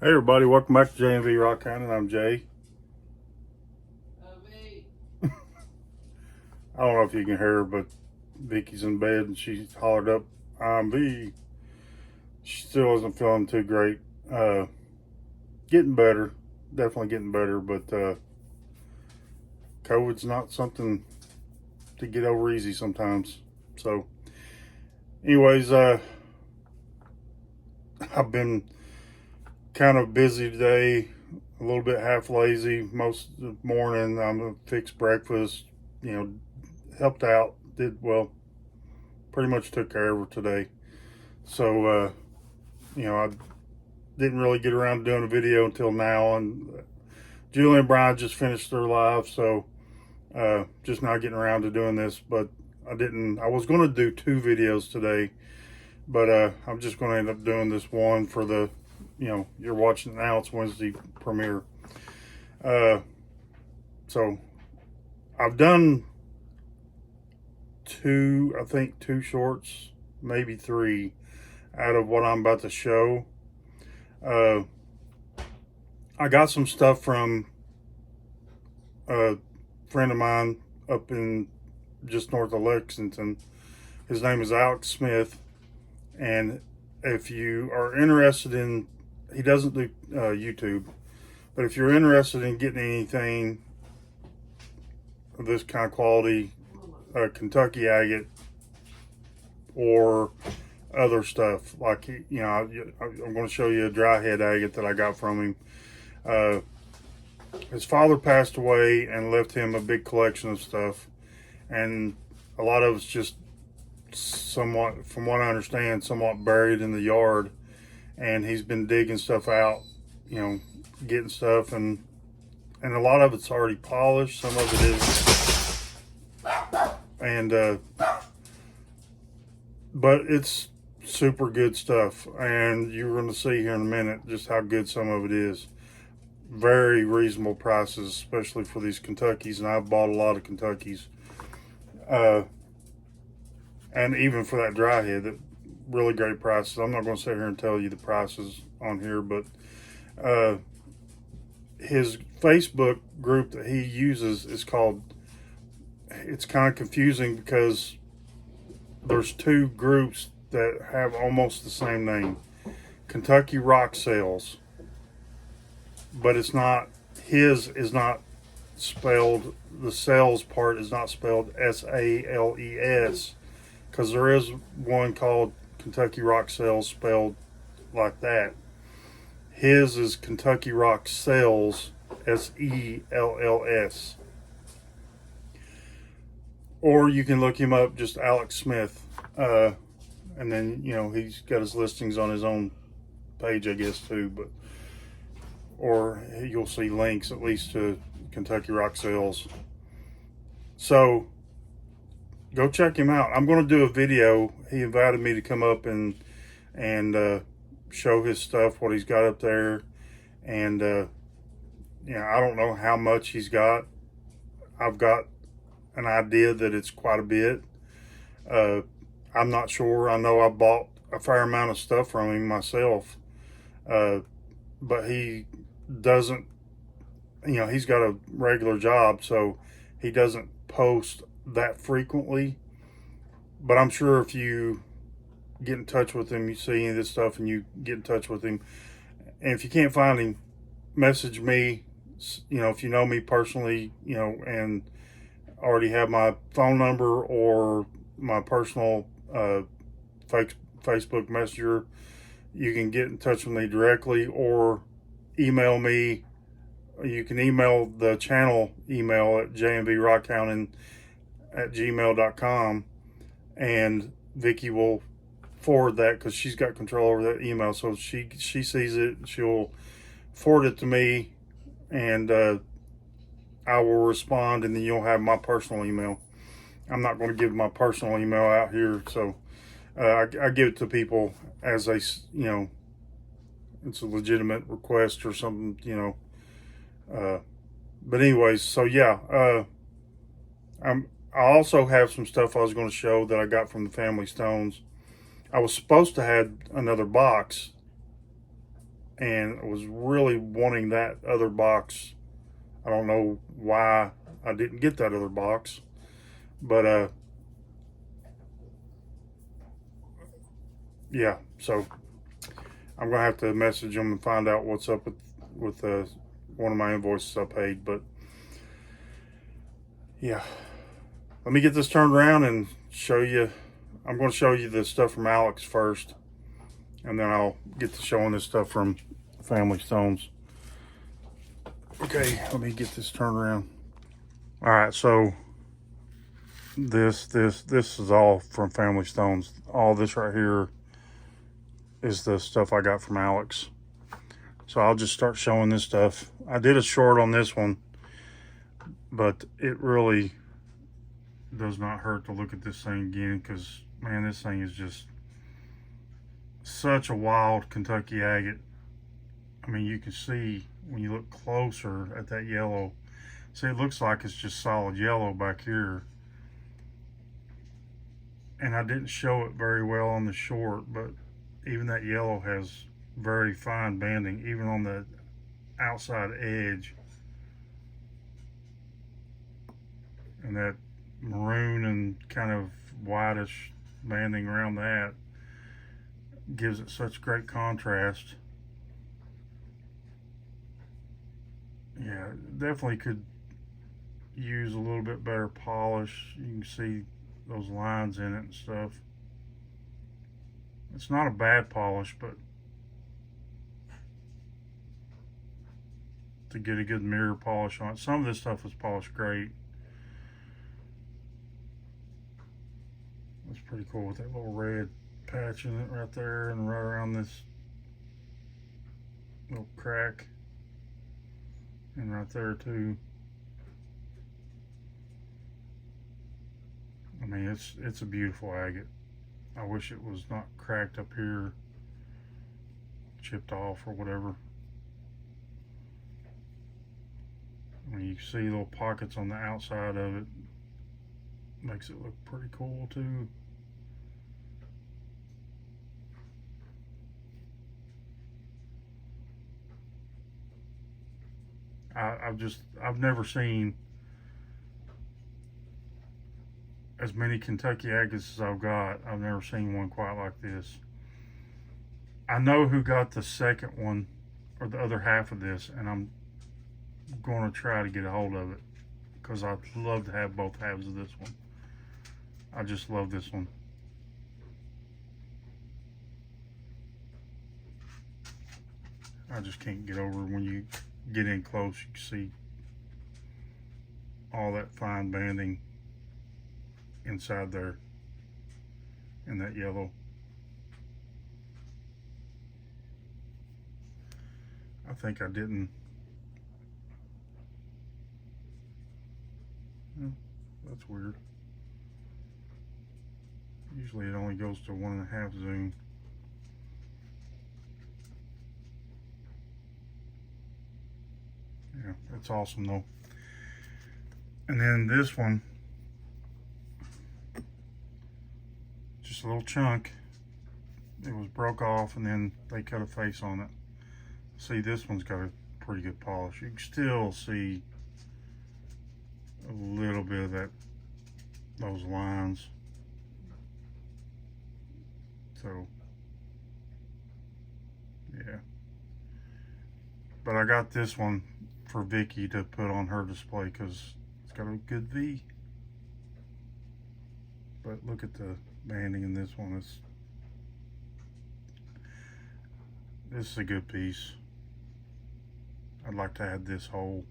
Hey everybody, welcome back to J&V Rock County. I'm Jay. I don't know if you can hear her, but Vicky's in bed and she hollered up, I'm V. She still isn't feeling too great. Getting better, definitely getting better, but COVID's not something to get over easy sometimes. So anyways, I've been kind of busy today, a little bit half lazy most of the morning. I'm gonna fix breakfast, helped out, pretty much took care of her today. So, I didn't really get around to doing a video until now. And Julie and Brian just finished their live, so just now getting around to doing this. But I was going to do 2 videos today, but I'm just going to end up doing this one for the, you're watching it now, it's Wednesday premiere. So I've done 2 shorts, maybe 3 out of what I'm about to show. I got some stuff from a friend of mine up in just north of Lexington. His name is Alex Smith, and if you are interested in, he doesn't do YouTube, but if you're interested in getting anything of this kind of quality, Kentucky agate or other stuff, like, I'm going to show you a Dryhead agate that I got from him. His father passed away and left him a big collection of stuff, and a lot of it's just somewhat, from what I understand, somewhat buried in the yard, and he's been digging stuff out, getting stuff, and a lot of it's already polished, some of it is, and but it's super good stuff, and you're going to see here in a minute just how good some of it is. Very reasonable prices, especially for these Kentuckys, and I've bought a lot of Kentuckys, and even for that Dryhead, that really great prices. I'm not going to sit here and tell you the prices on here, but his Facebook group that he uses is called, it's kind of confusing because there's 2 groups that have almost the same name, Kentucky Rock Sales, but it's not, his is not spelled, the sales part is not spelled S-A-L-E-S, because there is one called Kentucky Rock Sales spelled like that. His is Kentucky Rock Sales, S-E-L-L-S. Or you can look him up, just Alex Smith, and then, he's got his listings on his own page, I guess, too, but, or you'll see links at least to Kentucky Rock Sales. So go check him out. I'm going to do a video. He invited me to come up and show his stuff, what he's got up there, and I don't know how much he's got. I've got an idea that it's quite a bit. I'm not sure. I know I bought a fair amount of stuff from him myself, but he doesn't, he's got a regular job, so he doesn't post that frequently. But I'm sure if you get in touch with him, you see any of this stuff and you get in touch with him, and if you can't find him, message me, if you know me personally, and already have my phone number or my personal Facebook Messenger, you can get in touch with me directly, or email me. You can email the channel email at jmvrockhounding@gmail.com, and Vicky will forward that, because she's got control over that email. So she sees it, she'll forward it to me, and I will respond, and then you'll have my personal email. I'm not going to give my personal email out here, so I give it to people as they, it's a legitimate request or something, but anyways, so yeah, I also have some stuff I was going to show that I got from the Family Stones. I was supposed to have another box and I was really wanting that other box. I don't know why I didn't get that other box, but yeah. So I'm gonna have to message them and find out what's up with one of my invoices I paid. But yeah, let me get this turned around and show you. I'm going to show you the stuff from Alex first, and then I'll get to showing this stuff from Family Stones. Okay, let me get this turned around. All right, so this is all from Family Stones. All this right here is the stuff I got from Alex. So I'll just start showing this stuff. I did a short on this one, but it really does not hurt to look at this thing again, because man, this thing is just such a wild Kentucky agate. I mean, you can see when you look closer at that yellow. See, it looks like it's just solid yellow back here. And I didn't show it very well on the short, but even that yellow has very fine banding, even on the outside edge. And that maroon and kind of whitish banding around that gives it such great contrast. Yeah, definitely could use a little bit better polish. You can see those lines in it and stuff. It's not a bad polish, but to get a good mirror polish on it. Some of this stuff is polished great. That's pretty cool with that little red patch in it right there and right around this little crack, and right there too. I mean, it's a beautiful agate. I wish it was not cracked up here, chipped off or whatever. I mean, you can see little pockets on the outside of it. Makes it look pretty cool too. I've never seen as many Kentucky agates as I've got. I've never seen one quite like this. I know who got the second one, or the other half of this, and I'm going to try to get a hold of it, because I'd love to have both halves of this one. I just love this one. I just can't get over when you get in close, you can see all that fine banding inside there in that yellow. I think I didn't. That's weird. Usually it only goes to 1.5 zoom. Yeah, that's awesome though. And then this one, just a little chunk. It was broke off and then they cut a face on it. See, this one's got a pretty good polish. You can still see a little bit of those lines. So, yeah. But I got this one for Vicky to put on her display because it's got a good V. But look at the banding in this one. This is a good piece. I'd like to add this hole.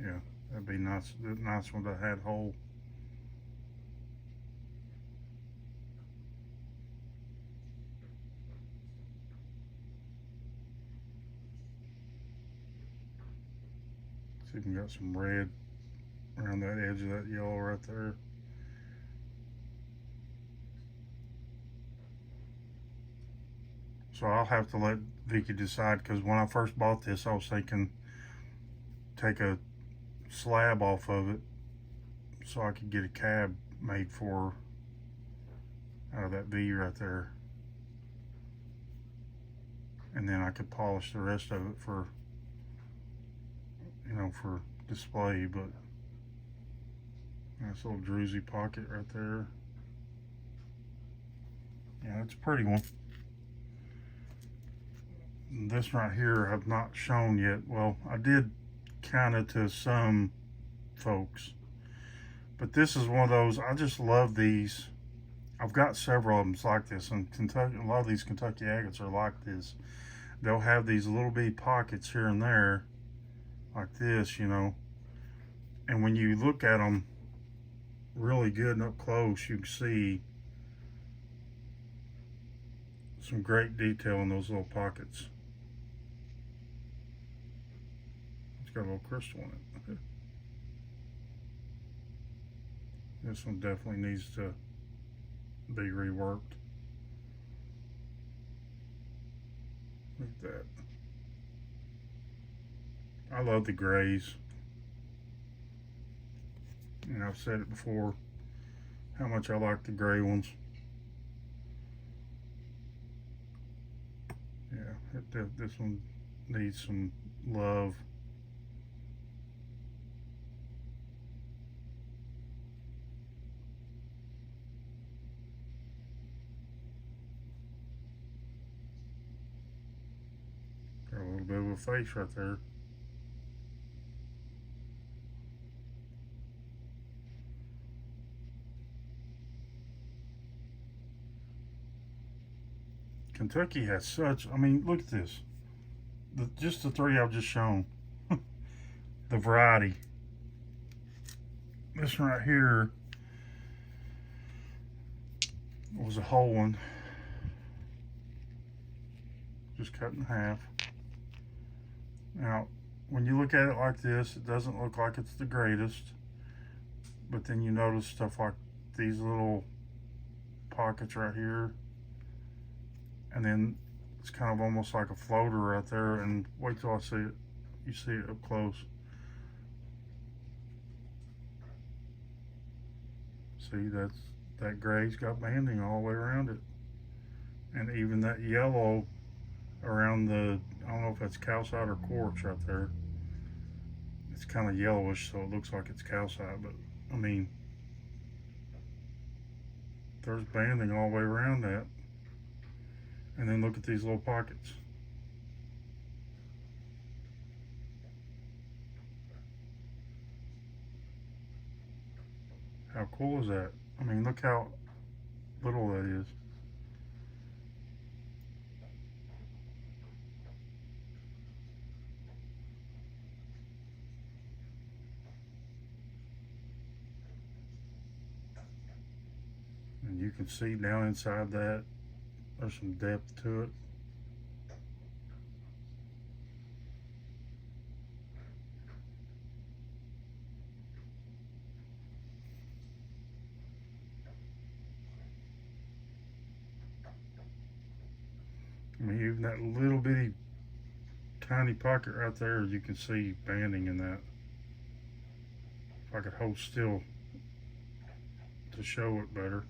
Yeah, that'd be nice. Nice one to add hole. See if we got some red around that edge of that yellow right there. So I'll have to let Vicky decide, because when I first bought this, I was thinking take a slab off of it so I could get a cab made for her. out of that V right there. And then I could polish the rest of it for, you know, for display. But nice little druzy pocket right there. Yeah, it's a pretty one. And this right here I've not shown yet. Well, I did kind of to some folks, but this is one of those, I just love these. I've got several of them like this, and Kentucky, a lot of these Kentucky agates are like this. They'll have these little bitty pockets here and there like this, you know, and when you look at them really good and up close, you can see some great detail in those little pockets. It's got a little crystal in it. This one definitely needs to be reworked. Look at that. I love the grays. And I've said it before, how much I like the gray ones. Yeah, this one needs some love. Got a little bit of a face right there. Kentucky has such, I mean, look at this. Just the three I've just shown. The variety. This one right here was a whole one. Just cut in half. Now, when you look at it like this, it doesn't look like it's the greatest. But then you notice stuff like these little pockets right here. And then it's kind of almost like a floater right there. And wait till I see it. You see it up close. See, that gray's got banding all the way around it. And even that yellow around the, I don't know if that's calcite or quartz right there. It's kind of yellowish, so it looks like it's calcite, but I mean, there's banding all the way around that. And then look at these little pockets. How cool is that? I mean, look how little that is. And you can see down inside that, there's some depth to it. I mean, even that little bitty tiny pocket right there, you can see banding in that. If I could hold still to show it better.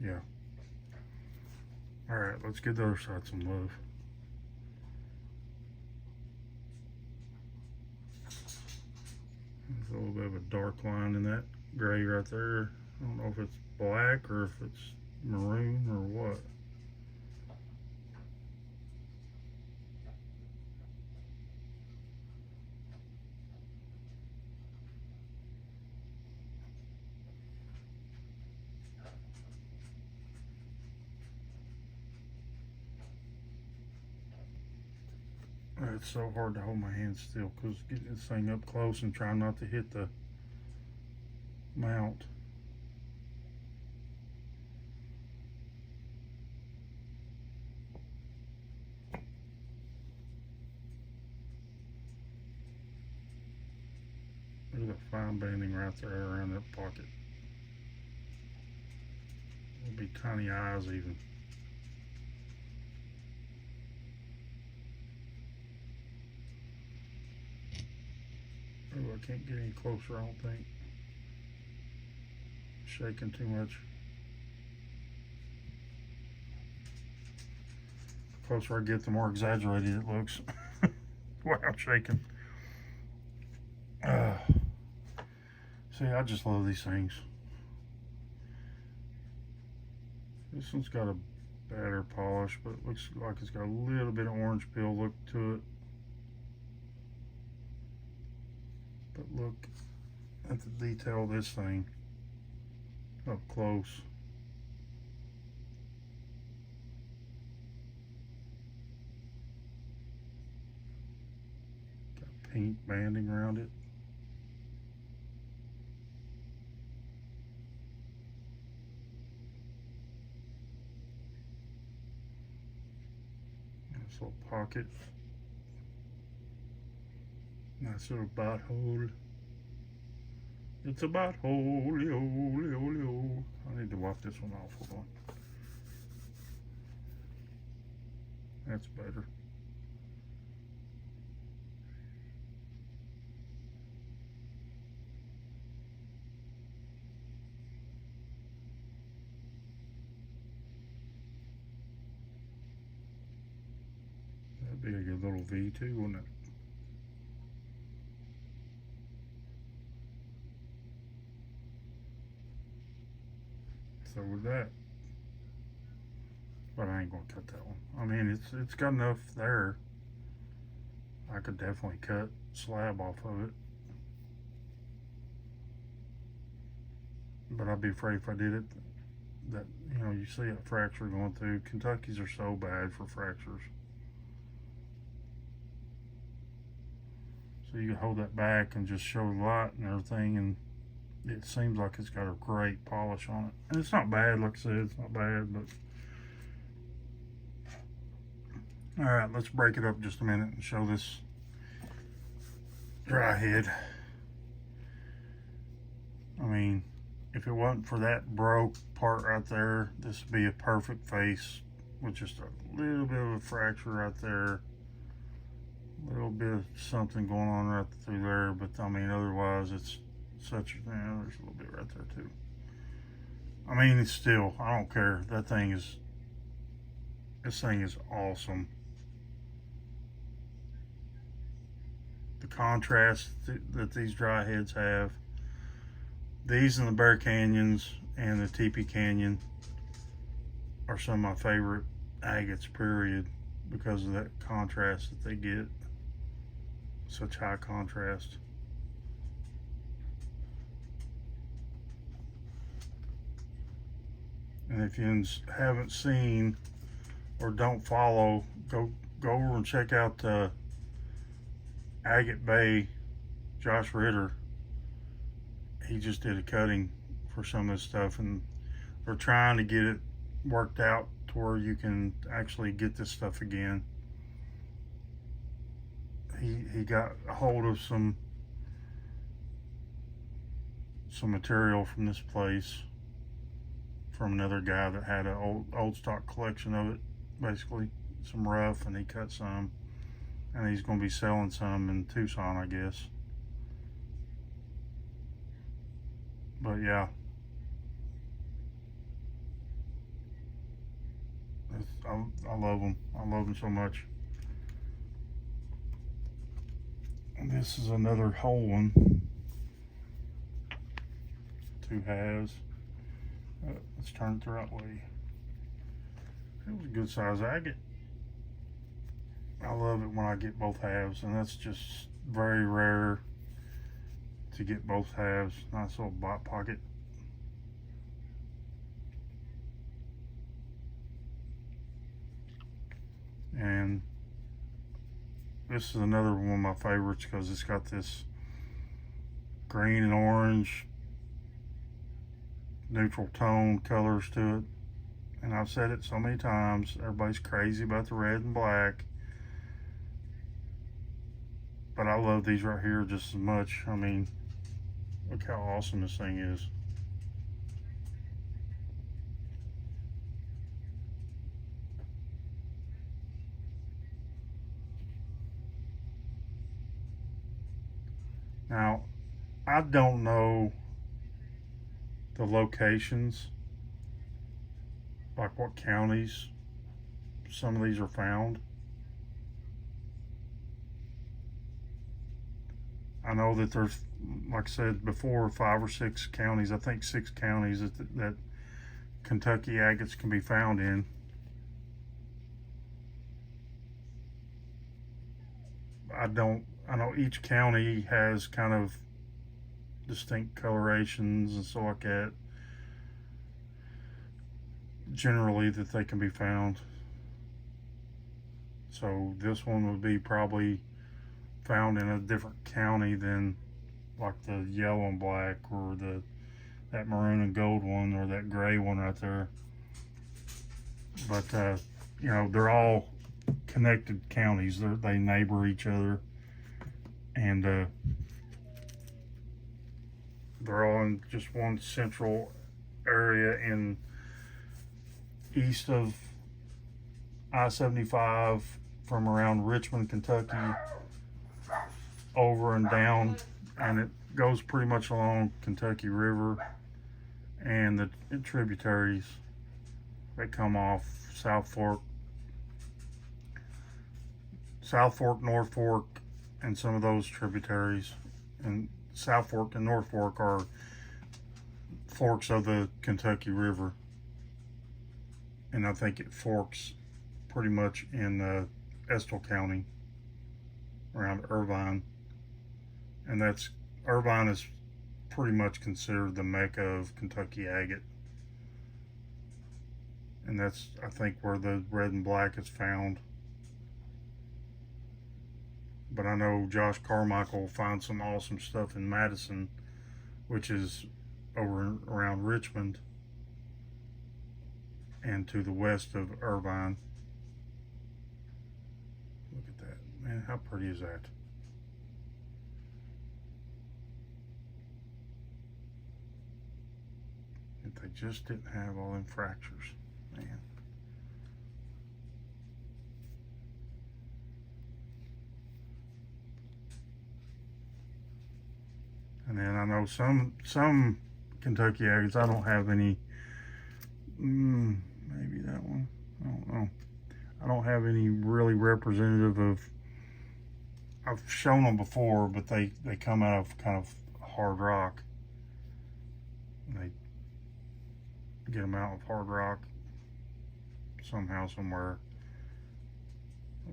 Yeah. All right, let's give the other side some love. There's a little bit of a dark line in that gray right there. I don't know if it's black or if it's maroon or what. It's so hard to hold my hand still because getting this thing up close and trying not to hit the mount. There's a fine banding right there around that pocket. It'll be tiny eyes even. I can't get any closer, I don't think. Shaking too much. The closer I get, the more exaggerated it looks. Wow, I'm shaking. See, I just love these things. This one's got a better polish, but it looks like it's got a little bit of orange peel look to it. But look at the detail of this thing up close. Got pink banding around it. Nice little pocket. Nice little bot hole. It's a bot hole. I need to wipe this one off. Hold on. That's better. That'd be a good little V2, wouldn't it? So with that, but I ain't gonna cut that one. I mean, it's got enough there. I could definitely cut slab off of it, but I'd be afraid if I did it that, you know, you see a fracture going through. Kentuckies are so bad for fractures. So you can hold that back and just show the light and everything, and it seems like it's got a great polish on it. And it's not bad, like I said, it's not bad, but. Alright, let's break it up just a minute and show this Dryhead. I mean, if it wasn't for that broke part right there, this would be a perfect face with just a little bit of a fracture right there. A little bit of something going on right through there, but I mean, otherwise it's such a, there's a little bit right there too. I mean, it's still, I don't care. This thing is awesome. The contrast that these Dryheads have, these and the Bear Canyons and the Teepee Canyon are some of my favorite agates, period, because of that contrast that they get. Such high contrast. And if you haven't seen or don't follow, go over and check out Agate Bay, Josh Ritter. He just did a cutting for some of this stuff, and they're trying to get it worked out to where you can actually get this stuff again. He got a hold of some material from this place from another guy that had an old stock collection of it, basically some rough, and he cut some, and he's going to be selling some in Tucson, I guess. But yeah, I love them. I love them so much. And this is another whole one. 2 halves. Let's turn it the right way. It was a good size agate. I love it when I get both halves, and that's just very rare to get both halves. Nice little bot pocket. And this is another one of my favorites because it's got this green and orange neutral tone colors to it. And I've said it so many times, everybody's crazy about the red and black, but I love these right here just as much. I mean, look how awesome this thing is. Now, I don't know the locations, like what counties some of these are found. I know that there's, like I said before, 5 or 6 counties, I think 6 counties that Kentucky agates can be found in. I know each county has kind of distinct colorations and so like that, generally, that they can be found. So this one would be probably found in a different county than like the yellow and black, or that maroon and gold one, or that gray one right there. But you know, they're all connected counties. They neighbor each other, and they're all in just one central area in east of I-75 from around Richmond, Kentucky, over and down, and it goes pretty much along Kentucky River and the tributaries that come off South Fork, North Fork, and some of those tributaries. And South Fork and North Fork are forks of the Kentucky River, and I think it forks pretty much in Estill County around Irvine, and Irvine is pretty much considered the mecca of Kentucky agate, and that's, I think, where the red and black is found. But I know Josh Carmichael found some awesome stuff in Madison, which is over around Richmond and to the west of Irvine. Look at that, man, how pretty is that? If they just didn't have all them fractures, man. And then I know some Kentucky agates, I don't have any, maybe that one, I don't know. I don't have any really representative of, I've shown them before, but they come out of kind of hard rock. They get them out of hard rock somehow, somewhere.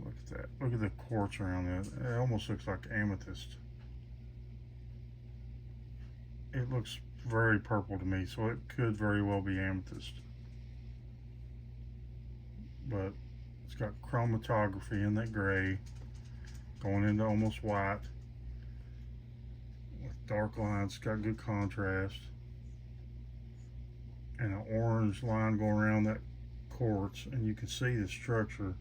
Look at that. Look at the quartz around that. It almost looks like amethyst. It looks very purple to me, so it could very well be amethyst. But it's got chromatography in that gray, going into almost white, with dark lines. It's got good contrast, and an orange line going around that quartz, and you can see the structure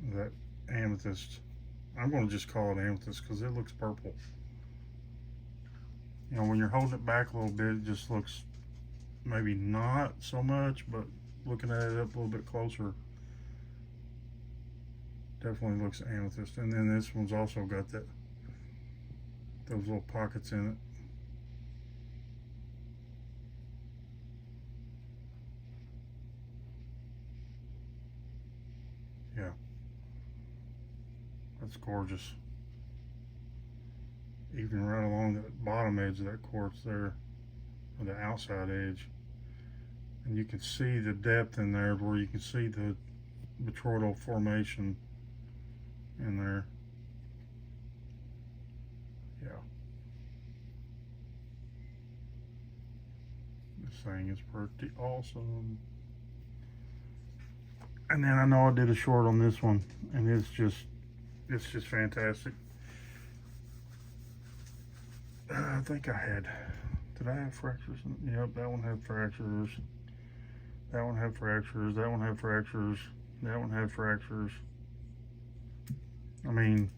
of that amethyst. I'm going to just call it amethyst because it looks purple. You know, when you're holding it back a little bit, it just looks maybe not so much, but looking at it up a little bit closer, definitely looks amethyst. And then this one's also got those little pockets in it. Yeah, that's gorgeous. Even right along the bottom edge of that quartz there, or the outside edge, and you can see the depth in there, where you can see the botryoidal formation in there. Yeah, this thing is pretty awesome. And then I know I did a short on this one, and it's just fantastic. I think did I have fractures? Yep, that one had fractures. That one had fractures. That one had fractures. That one had fractures. I mean,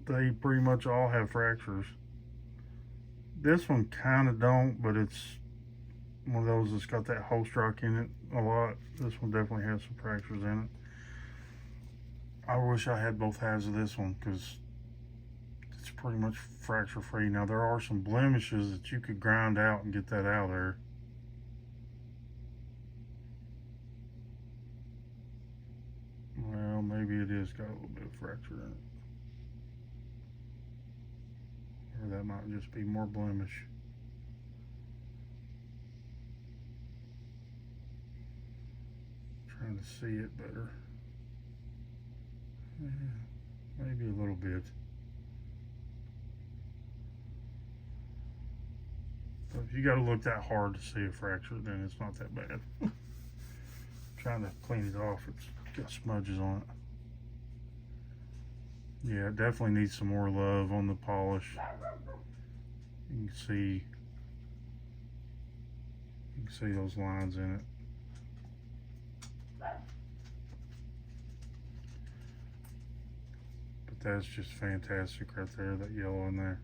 they pretty much all have fractures. This one kind of don't, but it's one of those that's got that host rock in it a lot. This one definitely has some fractures in it. I wish I had both halves of this one, because it's pretty much fracture free. Now there are some blemishes that you could grind out and get that out of there. Well, maybe it is got a little bit of fracture in it. Or that might just be more blemish. Trying to see it better. Yeah, maybe a little bit. But if you got to look that hard to see a fracture, then it's not that bad. Trying to clean it off, it's got smudges on it. Yeah, it definitely needs some more love on the polish. You can see those lines in it. But that's just fantastic right there, that yellow in there.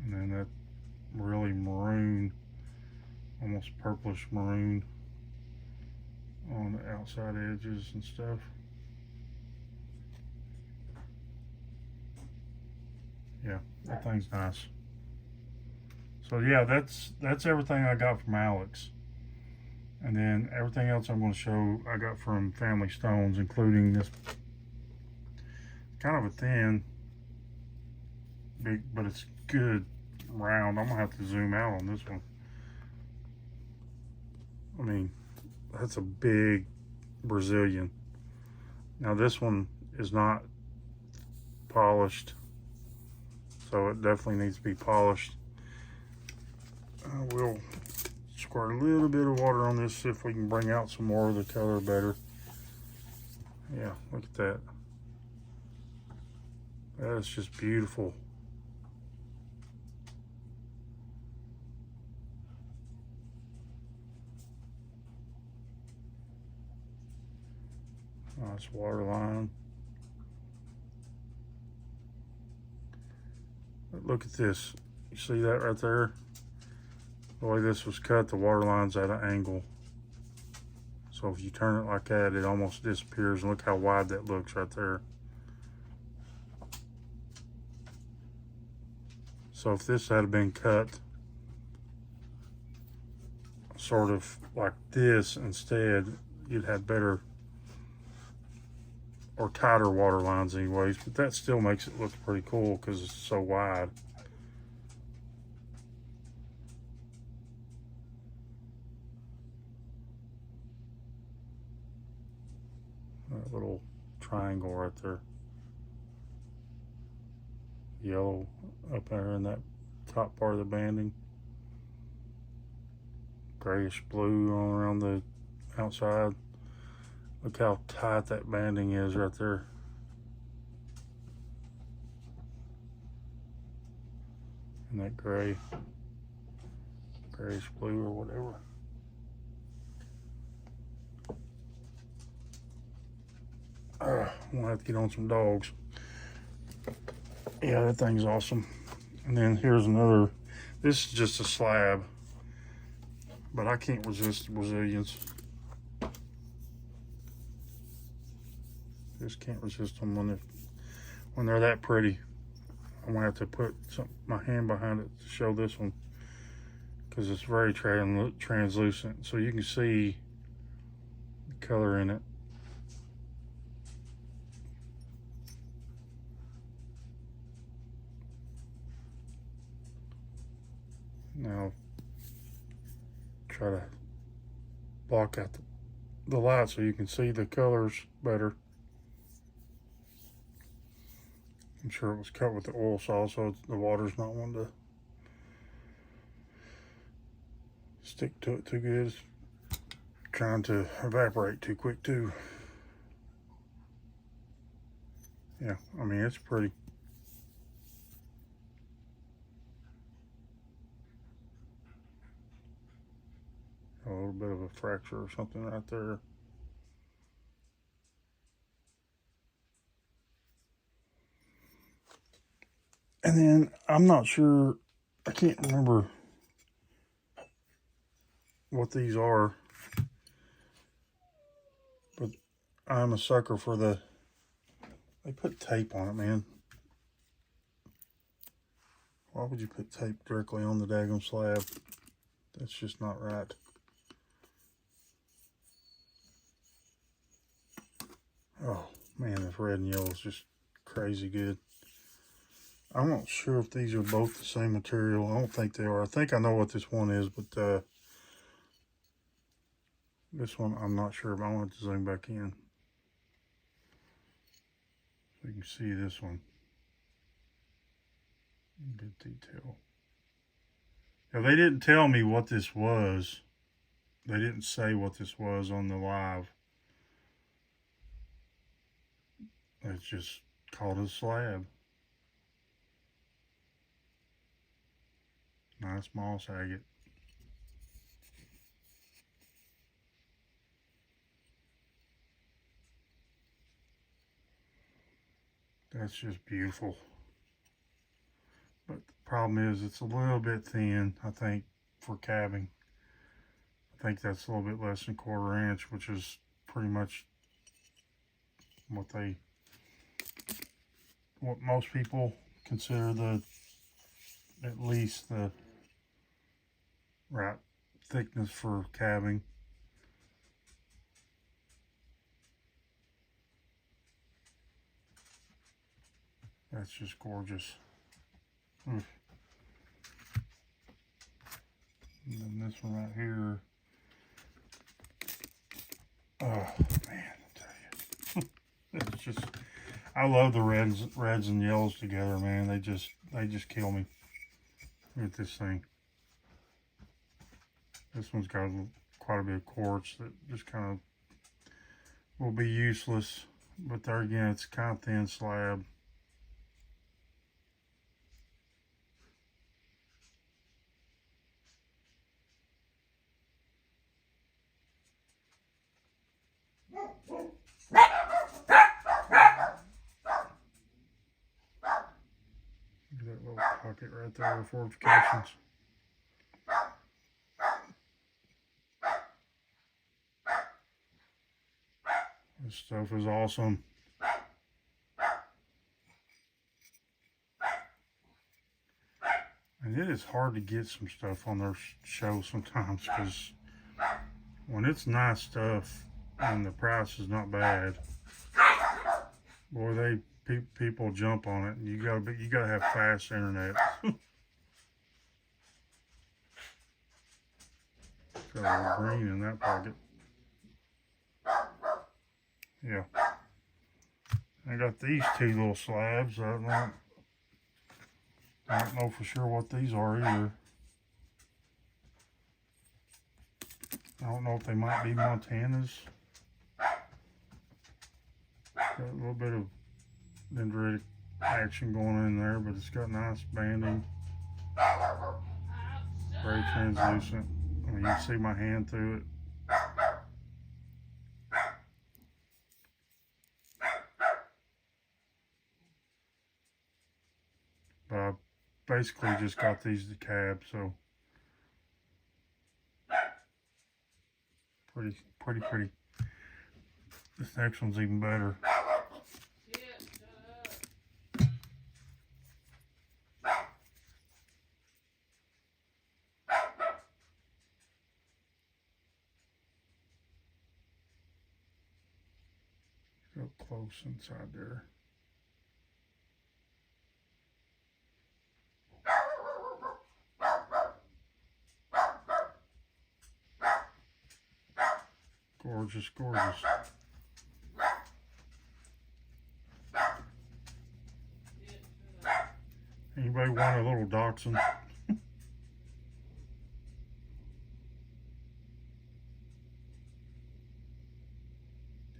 And then that really maroon, almost purplish maroon on the outside edges and stuff. Yeah, that thing's nice. So yeah, that's everything I got from Alex. And then everything else I'm going to show I got from Family Stones, including this kind of a thin, big, but it's good round. I'm going to have to zoom out on this one. I mean, that's a big Brazilian. Now this one is not polished, so it definitely needs to be polished. I will squirt a little bit of water on this, see if we can bring out some more of the color better. Yeah, look at that. That is just beautiful. Nice water line. But look at this. You see that right there? The way this was cut, the water line's at an angle. So if you turn it like that, it almost disappears. And look how wide that looks right there. So if this had been cut sort of like this instead, you'd have better or tighter water lines anyways, but that still makes it look pretty cool because it's so wide. That little triangle right there. Yellow up there in that top part of the banding. Grayish blue all around the outside. Look how tight that banding is right there. And that grayish blue or whatever. I'm gonna have to get on some dogs. Yeah, that thing's awesome. And then here's another. This is just a slab, but I can't resist the Brazilians. Just can't resist them when they're that pretty. I'm gonna have to put my hand behind it to show this one because it's very translucent, so you can see the color in it. Now try to block out the light so you can see the colors better. I'm sure it was cut with the oil saw, so the water's not wanting to stick to it too good. It's trying to evaporate too quick too. Yeah, I mean, it's pretty. A little bit of a fracture or something right there. And then I'm not sure, I can't remember what these are, but I'm a sucker for the, they put tape on it, man. Why would you put tape directly on the daggum slab? That's just not right. Oh man, this red and yellow is just crazy good. I'm not sure if these are both the same material. I don't think they are. I think I know what this one is, but this one I'm not sure. But I want to zoom back in so you can see this one. Good detail. Now, they didn't tell me what this was. They didn't say what this was on the live. It's just called a slab. Nice moss agate. That's just beautiful. But the problem is it's a little bit thin, I think, for cabbing. I think that's a little bit less than 1/4 inch, which is pretty much what most people consider at least the right thickness for cabbing. That's just gorgeous. And then this one right here. Oh man, I tell you, it's just, I love the reds and yellows together, man. They just kill me with this thing. This one's got quite a bit of quartz that just kind of will be useless, but there again, it's kind of thin slab. That little pocket right there with fortifications. This stuff is awesome. And it is hard to get some stuff on their show sometimes, because when it's nice stuff and the price is not bad, boy, people jump on it. And you gotta have fast internet. Got a little green in that pocket. Yeah. I got these 2 little slabs. I don't know for sure what these are either. I don't know if they might be Montanas. Got a little bit of dendritic action going in there, but it's got nice banding. Very translucent. I mean, you can see my hand through it. But I basically just got these to cab, so pretty. This next one's even better. Go close inside there. Gorgeous, gorgeous. Anybody want a little dachshund?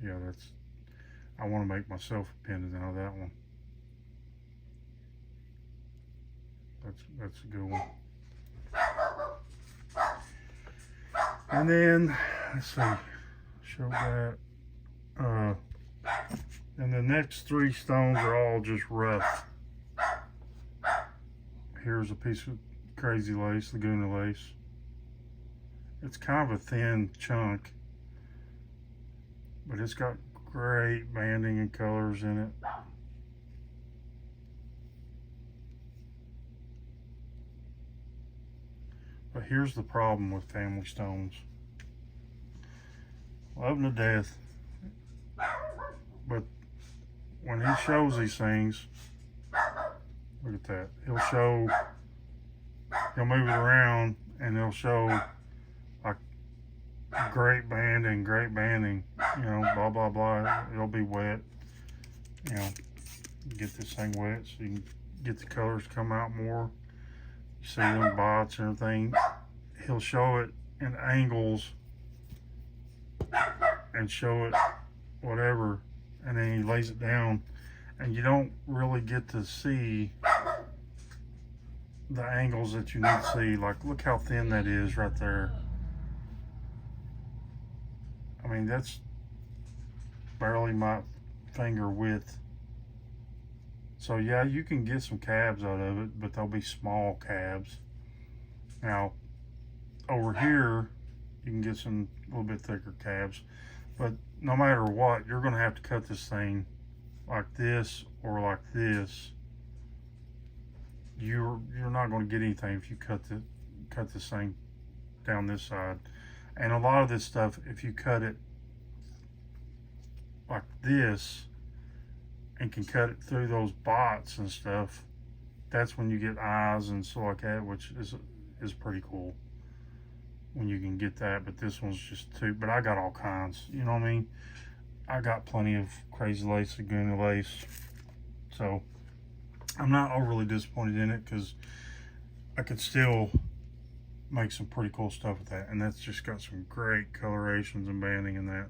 Yeah, I want to make myself a pendant out of that one. That's a good one. And then, let's see, show that. And the next 3 stones are all just rough. Here's a piece of crazy lace, Laguna lace. It's kind of a thin chunk, but it's got great banding and colors in it. But here's the problem with family stones. Love them to death, but when he shows these things, look at that. He'll move it around and he'll show like great banding, you know, blah, blah, blah. It'll be wet, you know, get this thing wet so you can get the colors come out more. You see them bots and everything. He'll show it in angles and show it whatever, and then he lays it down, and you don't really get to see the angles that you need to see. Like, look how thin that is right there. I mean, that's barely my finger width. So yeah, you can get some cabs out of it, but they'll be small cabs. Now, over here, you can get some a little bit thicker cabs, but no matter what, you're gonna have to cut this thing like this or like this. You're not gonna get anything if you cut this thing down this side. And a lot of this stuff, if you cut it like this and can cut it through those bots and stuff, that's when you get eyes and stuff like that, which is pretty cool when you can get that. But this one's just too, but I got all kinds, you know what I mean? I got plenty of crazy lace, Laguna lace, so I'm not overly disappointed in it because I could still make some pretty cool stuff with that. And that's just got some great colorations and banding in that.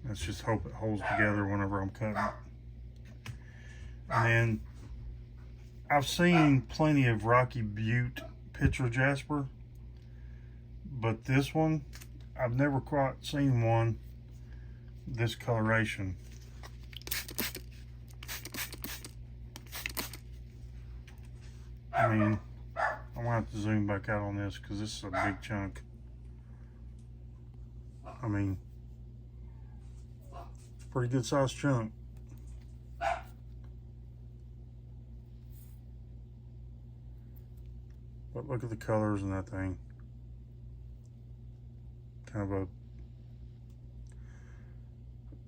Let's just hope it holds together whenever I'm cutting it. And then I've seen plenty of Rocky Butte picture Jasper, but this one, I've never quite seen one this coloration. I mean, I'm gonna have to zoom back out on this because this is a big chunk. I mean, it's a pretty good sized chunk. But look at the colors in that thing. Kind of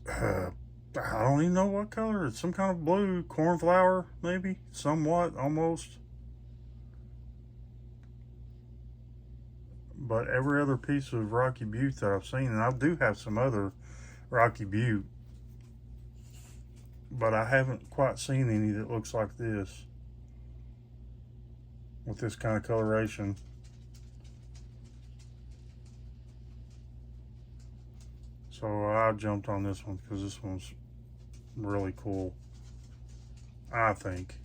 a, I don't even know what color. It's some kind of blue, cornflower, maybe, somewhat, almost. But every other piece of Rocky Butte that I've seen, and I do have some other Rocky Butte, but I haven't quite seen any that looks like this, with this kind of coloration. So I jumped on this one because this one's really cool, I think.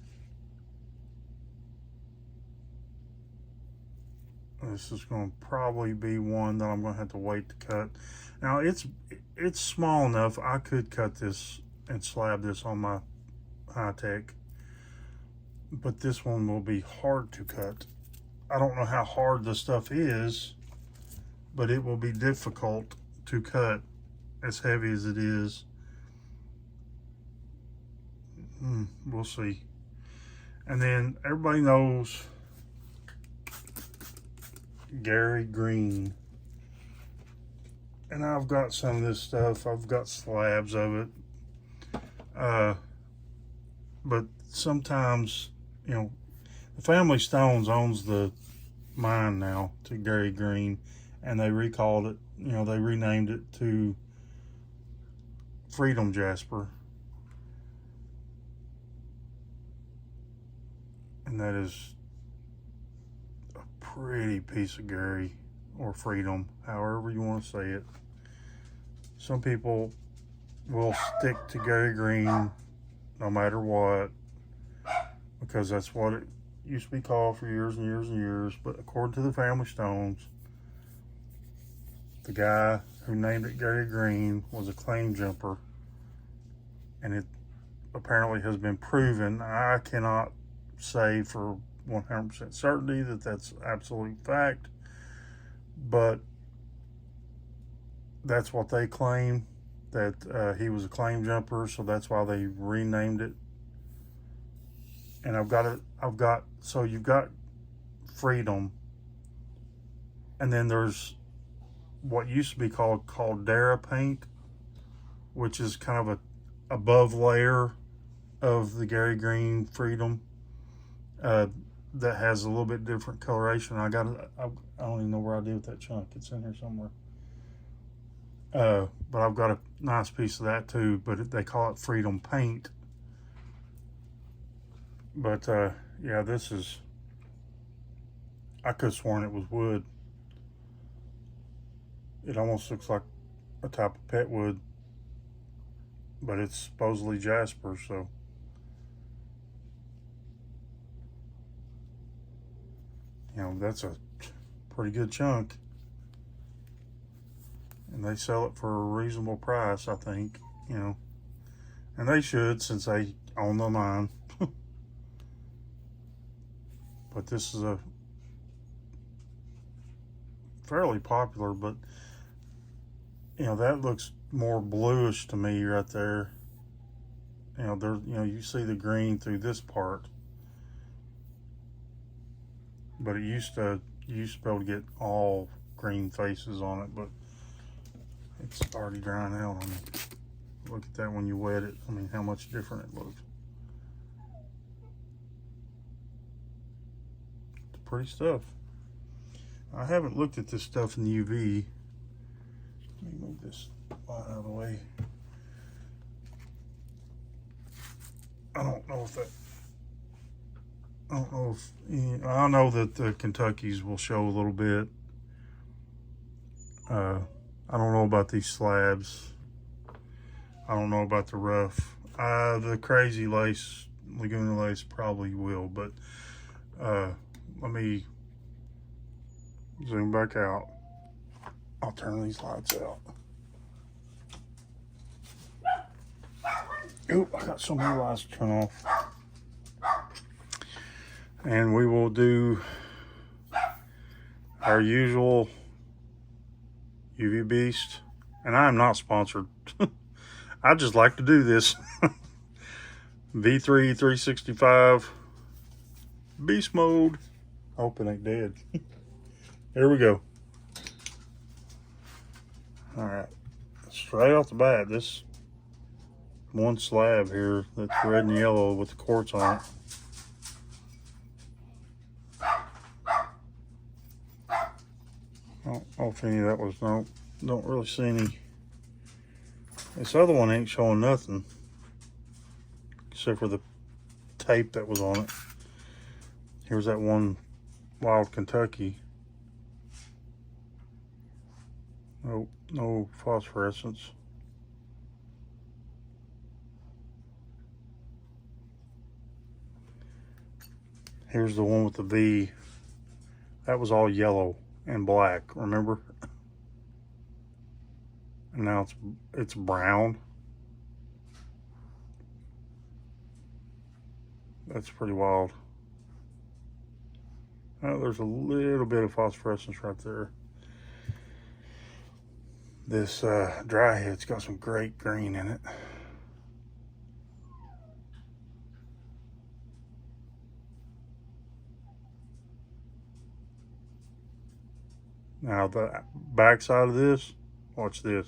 This is going to probably be one that I'm going to have to wait to cut. Now it's small enough I could cut this and slab this on my high-tech, but this one will be hard to cut. I don't know how hard the stuff is, but it will be difficult to cut as heavy as it is. We'll see. And then everybody knows Gary Green, and I've got some of this stuff. I've got slabs of it, but sometimes, you know, the family Stones owns the mine now to Gary Green, and they recalled it, you know, they renamed it to Freedom Jasper, and that is pretty piece of Gary or Freedom, however you want to say it. Some people will stick to Gary Green no matter what, because that's what it used to be called for years and years and years. But according to the family Stones, the guy who named it Gary Green was a claim jumper, and it apparently has been proven. I cannot say for 100% certainty that that's absolute fact, but that's what they claim, that he was a claim jumper, so that's why they renamed it. And so you've got Freedom, and then there's what used to be called Caldera paint, which is kind of a above layer of the Gary Green Freedom, that has a little bit different coloration. I don't even know where I did with that chunk. It's in here somewhere. But I've got a nice piece of that too, but they call it Freedom paint. But yeah, this is, I could have sworn it was wood. It almost looks like a type of pet wood, but it's supposedly Jasper, so. You know, that's a pretty good chunk. And they sell it for a reasonable price, I think, you know. And they should, since they own the line. But this is a fairly popular, but you know, that looks more bluish to me right there. You know, there, you know, you see the green through this part. But you used to be able to get all green faces on it, but it's already drying out on me. Look at that when you wet it. I mean, how much different it looks. It's pretty stuff. I haven't looked at this stuff in the UV. Let me move this light out of the way. I don't know if I know that the Kentuckies will show a little bit. I don't know about these slabs. I don't know about the rough. The crazy lace, Laguna lace probably will, but let me zoom back out. I'll turn these lights out. Oop, I got so many lights to turn off. And we will do our usual UV Beast. And I am not sponsored. I just like to do this. V3 365 Beast Mode. I hope it ain't dead. Here we go. All right. Straight off the bat, this one slab here that's red and yellow with the quartz on it. I don't know if any of that was, no, don't really see any. This other one ain't showing nothing except for the tape that was on it. Here's that one Wild Kentucky. Nope, no phosphorescence. Here's the one with the V. That was all yellow and black, remember? And now it's brown. That's pretty wild. Oh, there's a little bit of phosphorescence right there. This Dryhead's got some great green in it. Now the back side of this, watch this.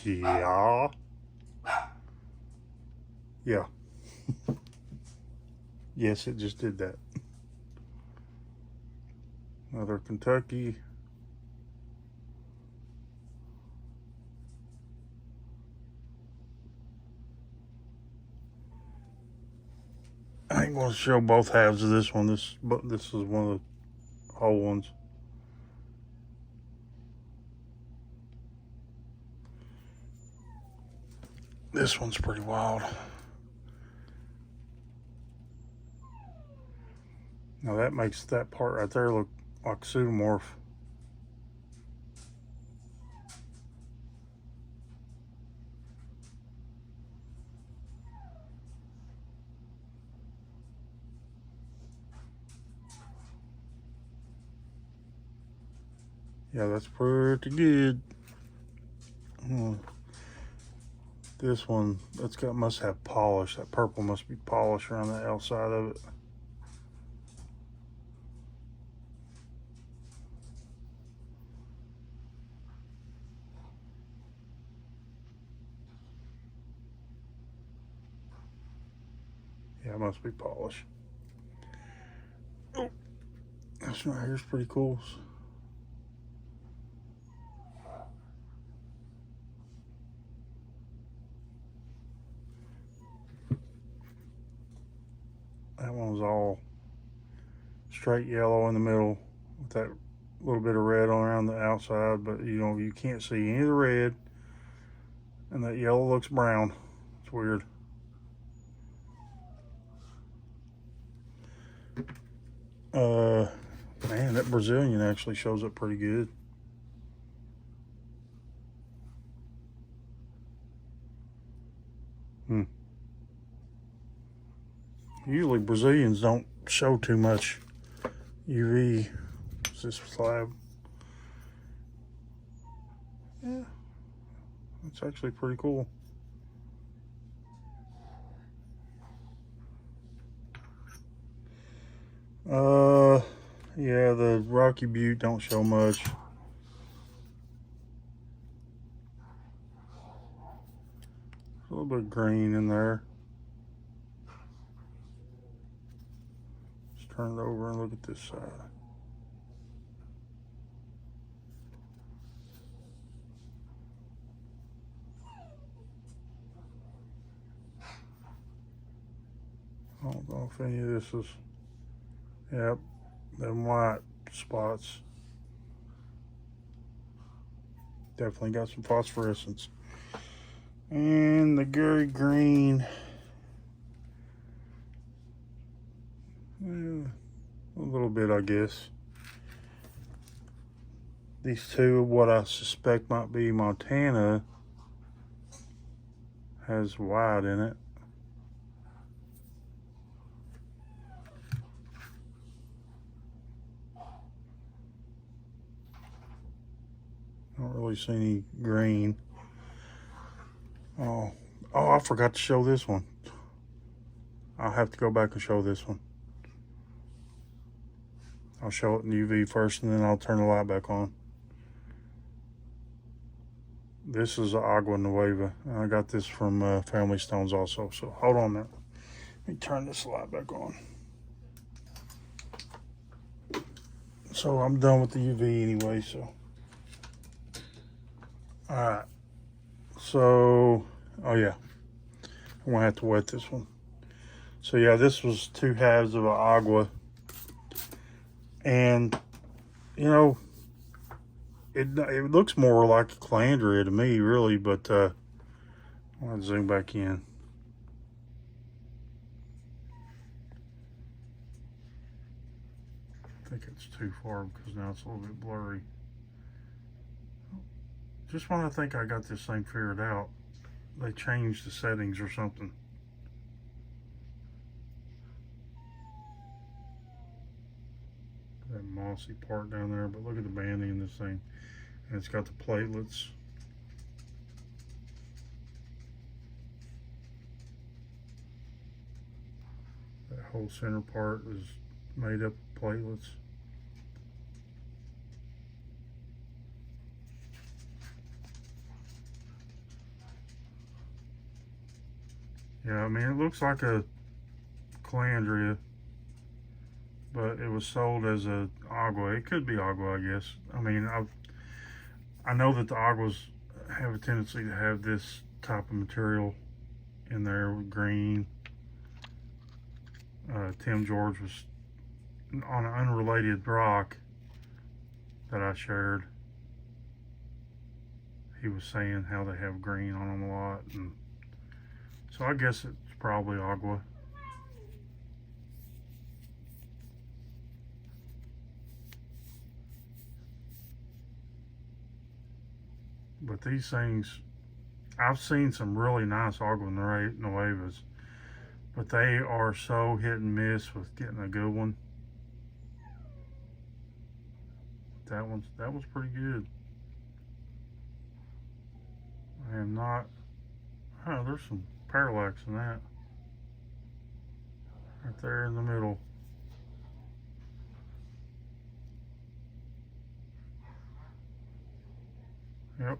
Yeah. Yeah. Yes, it just did that. Another Kentucky. I ain't going to show both halves of this one. This is one of the whole ones. This one's pretty wild. Now that makes that part right there look like pseudomorph. Yeah, that's pretty good. This one, must have polish. That purple must be polish around the outside of it. Yeah, it must be polish. Oh, this one right here is pretty cool. That one was all straight yellow in the middle with that little bit of red on around the outside, but you can't see any of the red, and that yellow looks brown. It's weird. Man, that Brazilian actually shows up pretty good. Usually Brazilians don't show too much UV. It's this slab. Yeah, it's actually pretty cool. Yeah, the Rocky Butte don't show much. A little bit of green in there. Let's turn it over and look at this side. I don't know if any of this is, yep, them white spots. Definitely got some phosphorescence. And the Gary Green, a little bit, I guess. These two, what I suspect might be Montana, has white in it. Don't really see any green. Oh, I forgot to show this one. I'll have to go back and show this one. I'll show it in UV first, and then I'll turn the light back on. This is Agua Nueva. I got this from Family Stones also. So hold on a minute. Let me turn this light back on. So I'm done with the UV anyway, so. Alright. So, oh yeah. I'm gonna have to wet this one. So yeah, this was 2 halves of an Agua. And, it looks more like a calandria to me, really, but I'm gonna zoom back in. I think it's too far because now it's a little bit blurry. Just when I think I got this thing figured out, they changed the settings or something. That mossy part down there, but look at the banding in this thing. And it's got the platelets. That whole center part is made up of platelets. Yeah, I mean, it looks like a calandria, but it was sold as a agua. It could be agua, I guess. I mean, I know that the aguas have a tendency to have this type of material in there with green. Tim George was on an unrelated rock that I shared. He was saying how they have green on them a lot, and so I guess it's probably agua. But these things, I've seen some really nice Agua Nuevas, but they are so hit and miss with getting a good one. that was pretty good. I am not. Oh, there's some parallax in that. Right there in the middle. Yep.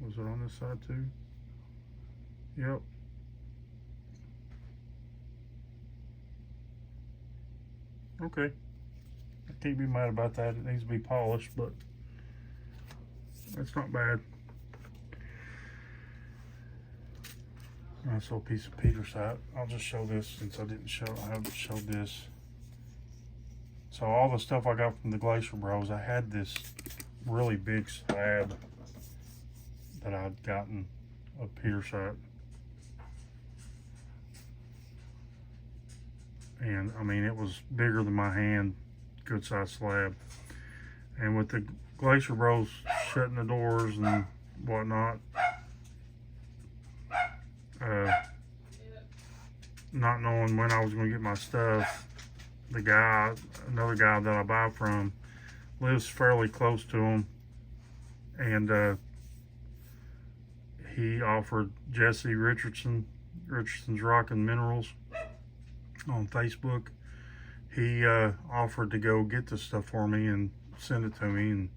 Was it on this side too? Yep. Okay. I can't be mad about that. It needs to be polished, but that's not bad. Nice little piece of Petersite. I'll just show this since I haven't showed this. So all the stuff I got from the Glacier Bros, I had this really big slab that I'd gotten of Petersite. And I mean, it was bigger than my hand, good size slab. And with the Glacier Bros shutting the doors and whatnot, not knowing when I was going to get my stuff, another guy that I buy from, lives fairly close to him, and he offered Jesse Richardson's Rock and Minerals on Facebook. He offered to go get this stuff for me and send it to me, and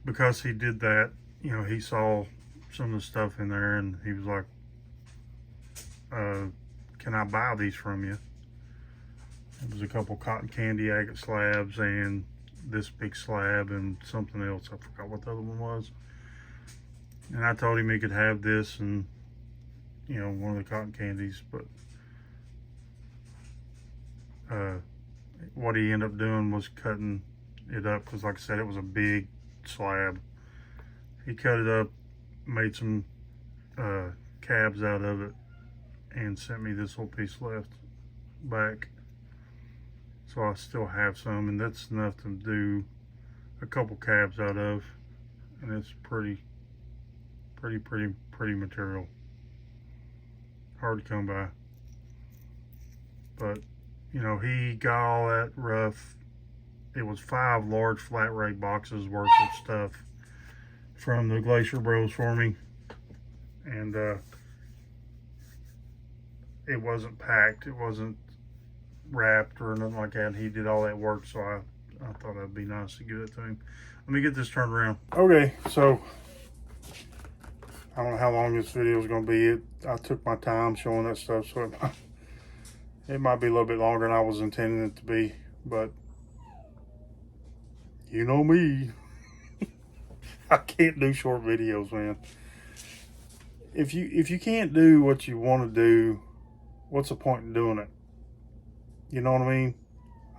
because he did that, you know, he saw some of the stuff in there and he was like, can I buy these from you? It was a couple cotton candy agate slabs and this big slab and something else. I forgot what the other one was. And I told him he could have this and, you know, one of the cotton candies, but what he ended up doing was cutting it up, because like I said, it was a big slab. He cut it up, made some cabs out of it, and sent me this little piece left back. So I still have some, and that's enough to do a couple cabs out of, and it's pretty material. Hard to come by. But, you know, he got all that rough. It was 5 large flat rate boxes worth of stuff from the Glacier Bros for me. And it wasn't packed, it wasn't wrapped or nothing like that. He did all that work, so I thought it'd be nice to give it to him. Let me get this turned around. Okay, so I don't know how long this video is going to be. I took my time showing that stuff, so it might be a little bit longer than I was intending it to be, but you know me. I can't do short videos, man. If you can't do what you want to do, what's the point in doing it? You know what I mean?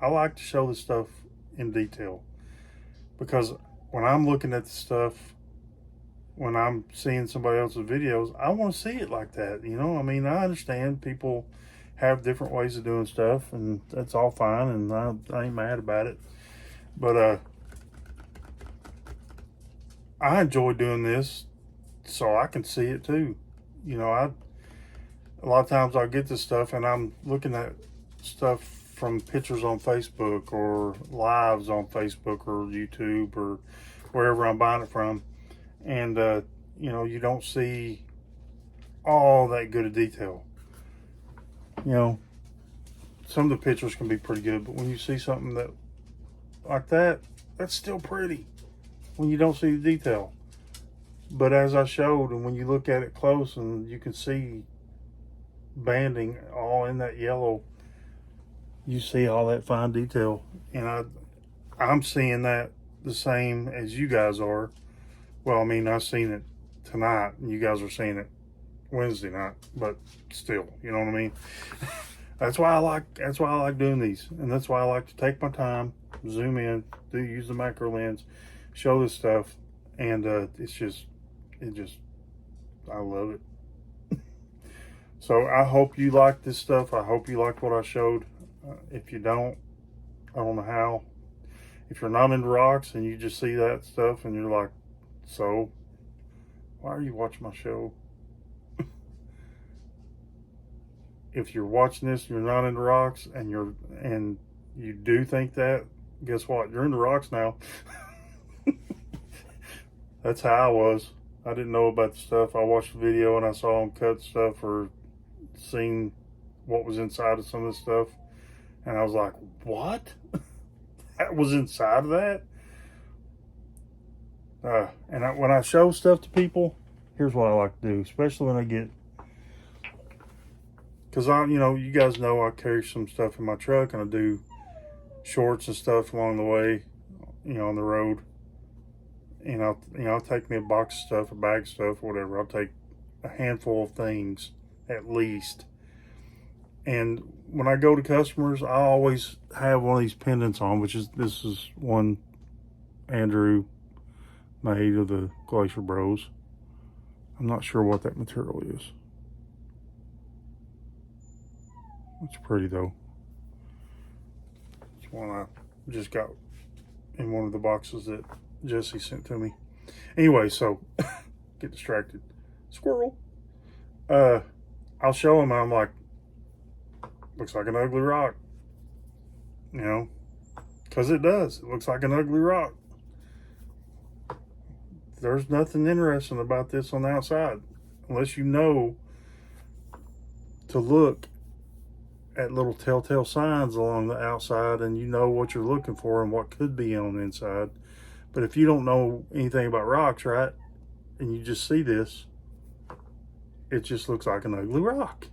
I like to show this stuff in detail, because when I'm looking at the stuff, when I'm seeing somebody else's videos, I want to see it like that. You know, I mean, I understand people have different ways of doing stuff, and that's all fine, and I ain't mad about it. But I enjoy doing this so I can see it too. You know, a lot of times I get this stuff and I'm looking at stuff from pictures on Facebook or lives on Facebook or YouTube or wherever I'm buying it from, and you know, you don't see all that good of detail. You know, some of the pictures can be pretty good, but when you see something that like that, that's still pretty when you don't see the detail. But as I showed, and when you look at it close and you can see banding all in that yellow, you see all that fine detail. And I'm seeing that the same as you guys are. Well, I mean, I've seen it tonight and you guys are seeing it Wednesday night, but still, you know what I mean? That's why I like doing these, and that's why I like to take my time, zoom in, use the macro lens, show this stuff, and I love it. So I hope you like this stuff. I hope you liked what I showed. If you don't, I don't know how. If you're not into rocks and you just see that stuff and you're like, so why are you watching my show? If you're watching this and you're not into rocks and you do think that, guess what? You're in the rocks now. That's how I was. I didn't know about the stuff. I watched the video and I saw them cut stuff or seen what was inside of some of the stuff. And I was like, what? That was inside of that? When I show stuff to people, here's what I like to do, especially when I get, because you guys know I carry some stuff in my truck and I do shorts and stuff along the way, on the road. And I'll take me a box of stuff, a bag of stuff, whatever. I'll take a handful of things at least. And when I go to customers, I always have one of these pendants on, this is one Andrew made of the Glacier Bros. I'm not sure what that material is. It's pretty though. It's one I just got in one of the boxes that Jesse sent to me. Anyway, so get distracted. Squirrel. I'll show him and I'm like, looks like an ugly rock. Because it does. It looks like an ugly rock. There's nothing interesting about this on the outside unless you know to look at little telltale signs along the outside and you know what you're looking for and what could be on the inside. But if you don't know anything about rocks, right, and you just see this, it just looks like an ugly rock.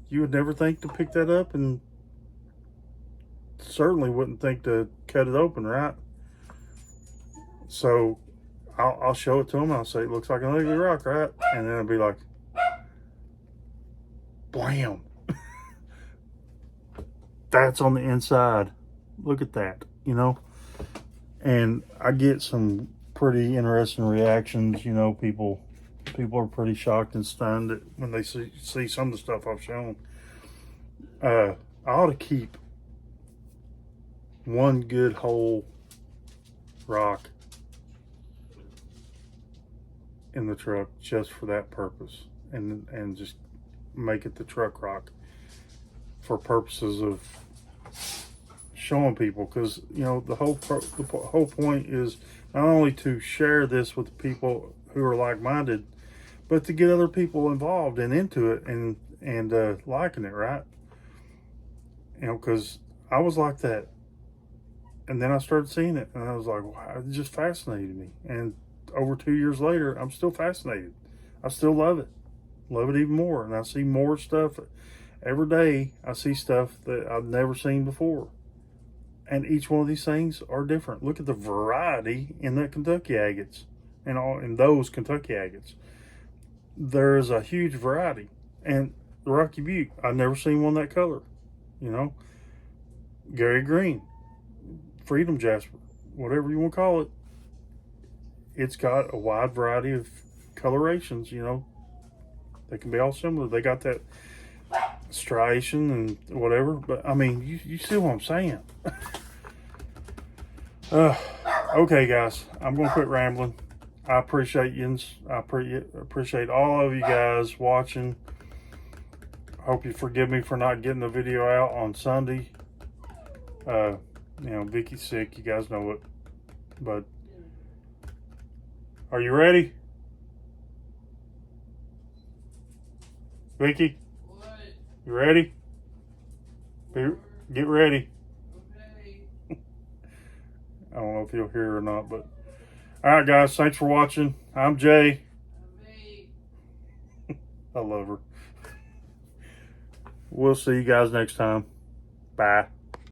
You would never think to pick that up, and certainly wouldn't think to cut it open, right? So I'll show it to them. I'll say, it looks like an ugly rock, right? And then I'll be like, blam. That's on the inside. Look at that, And I get some pretty interesting reactions. People are pretty shocked and stunned when they see some of the stuff I've shown. I ought to keep one good whole rock in the truck just for that purpose, and just make it the truck rock for purposes of showing people, because the whole point is not only to share this with people who are like-minded, but to get other people involved and into it and liking it, right? Because I was like that, and then I started seeing it and I was like, wow, it just fascinated me. And over 2 years later, I'm still fascinated. I still love it even more, and I see more stuff every day. I see stuff that I've never seen before. And each one of these things are different. Look at the variety in that Kentucky agates and in those Kentucky agates. There is a huge variety. And the Rocky Butte, I've never seen one that color. Gary Green, Freedom Jasper, whatever you want to call it. It's got a wide variety of colorations. They can be all similar. They got that striation and whatever, but I mean, you see what I'm saying. Okay, guys, I'm gonna quit rambling. I appreciate you. I appreciate all of you guys watching. Hope you forgive me for not getting the video out on Sunday. Vicky's sick, you guys know it, but are you ready? Vicky? What? You ready? Get ready. Okay. I don't know if you'll hear or not, but alright guys, thanks for watching. I'm Jay. I'm me. I love her. We'll see you guys next time. Bye.